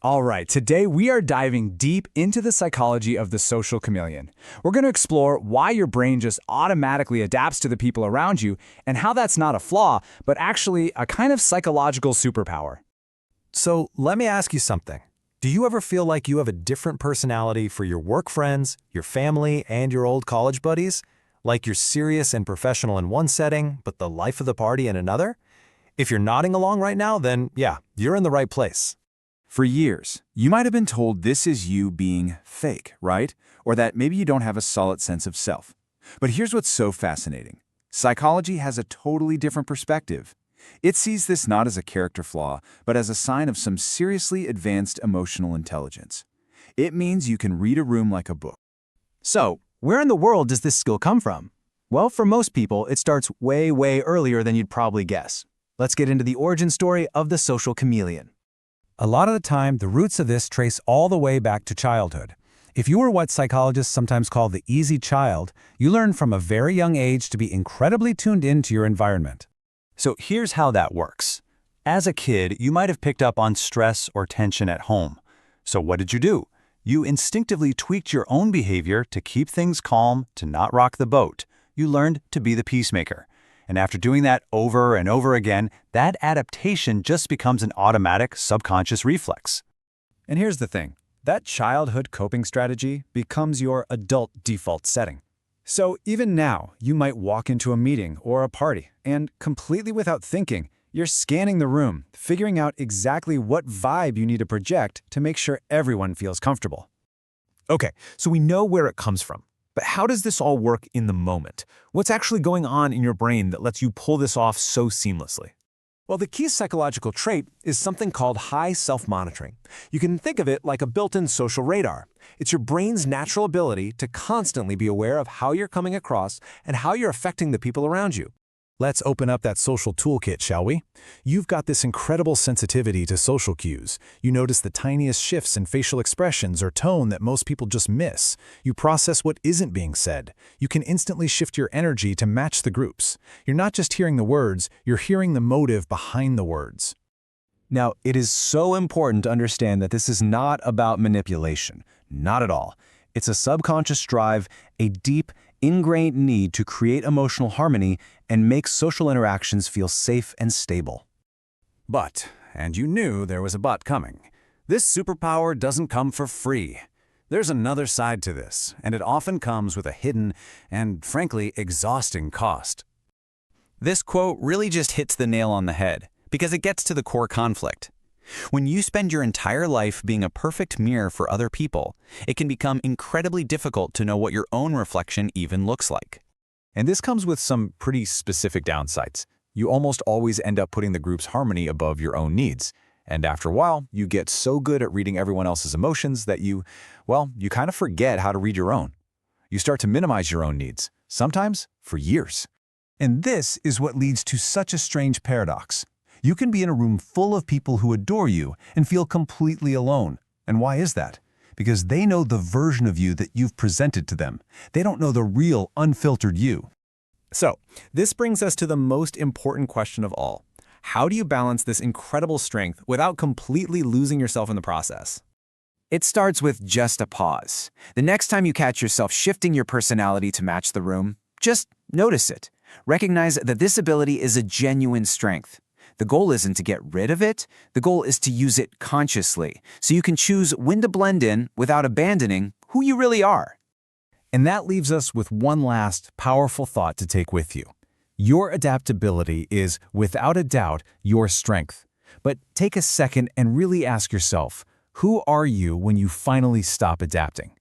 All right, today we are diving deep into the psychology of the social chameleon. We're going to explore why your brain just automatically adapts to the people around you and how that's not a flaw, but actually a kind of psychological superpower. So let me ask you something. Do you ever feel like you have a different personality for your work friends, your family, and your old college buddies? Like you're serious and professional in one setting, but the life of the party in another? If you're nodding along right now, then yeah, you're in the right place. For years, you might have been told this is you being fake, right? Or that maybe you don't have a solid sense of self. But here's what's so fascinating. Psychology has a totally different perspective. It sees this not as a character flaw, but as a sign of some seriously advanced emotional intelligence. It means you can read a room like a book. So, where in the world does this skill come from? Well, for most people, it starts way earlier than you'd probably guess. Let's get into the origin story of the social chameleon. A lot of the time, the roots of this trace all the way back to childhood. If you were what psychologists sometimes call the easy child, you learn from a very young age to be incredibly tuned into your environment. So here's how that works. As a kid, you might have picked up on stress or tension at home. So what did you do? You instinctively tweaked your own behavior to keep things calm, to not rock the boat. You learned to be the peacemaker. And after doing that over and over again, that adaptation just becomes an automatic subconscious reflex. And here's the thing. That childhood coping strategy becomes your adult default setting. So even now, you might walk into a meeting or a party, and completely without thinking, you're scanning the room, figuring out exactly what vibe you need to project to make sure everyone feels comfortable. Okay, so we know where it comes from. But how does this all work in the moment? What's actually going on in your brain that lets you pull this off so seamlessly? Well, the key psychological trait is something called high self-monitoring. You can think of it like a built-in social radar. It's your brain's natural ability to constantly be aware of how you're coming across and how you're affecting the people around you. Let's open up that social toolkit, shall we? You've got this incredible sensitivity to social cues. You notice the tiniest shifts in facial expressions or tone that most people just miss. You process what isn't being said. You can instantly shift your energy to match the groups. You're not just hearing the words, you're hearing the motive behind the words. Now, it is so important to understand that this is not about manipulation. Not at all. It's a subconscious drive, a deep, ingrained need to create emotional harmony and make social interactions feel safe and stable. But, and you knew there was a but coming, this superpower doesn't come for free. There's another side to this, and it often comes with a hidden and, frankly, exhausting cost. This quote really just hits the nail on the head because it gets to the core conflict. When you spend your entire life being a perfect mirror for other people, it can become incredibly difficult to know what your own reflection even looks like. And this comes with some pretty specific downsides. You almost always end up putting the group's harmony above your own needs. And after a while, you get so good at reading everyone else's emotions that you kind of forget how to read your own. You start to minimize your own needs, sometimes for years. And this is what leads to such a strange paradox. You can be in a room full of people who adore you and feel completely alone. And why is that? Because they know the version of you that you've presented to them. They don't know the real, unfiltered you. So, this brings us to the most important question of all. How do you balance this incredible strength without completely losing yourself in the process? It starts with just a pause. The next time you catch yourself shifting your personality to match the room, just notice it. Recognize that this ability is a genuine strength. The goal isn't to get rid of it. The goal is to use it consciously, so you can choose when to blend in without abandoning who you really are. And that leaves us with one last powerful thought to take with you. Your adaptability is, without a doubt, your strength. But take a second and really ask yourself, who are you when you finally stop adapting?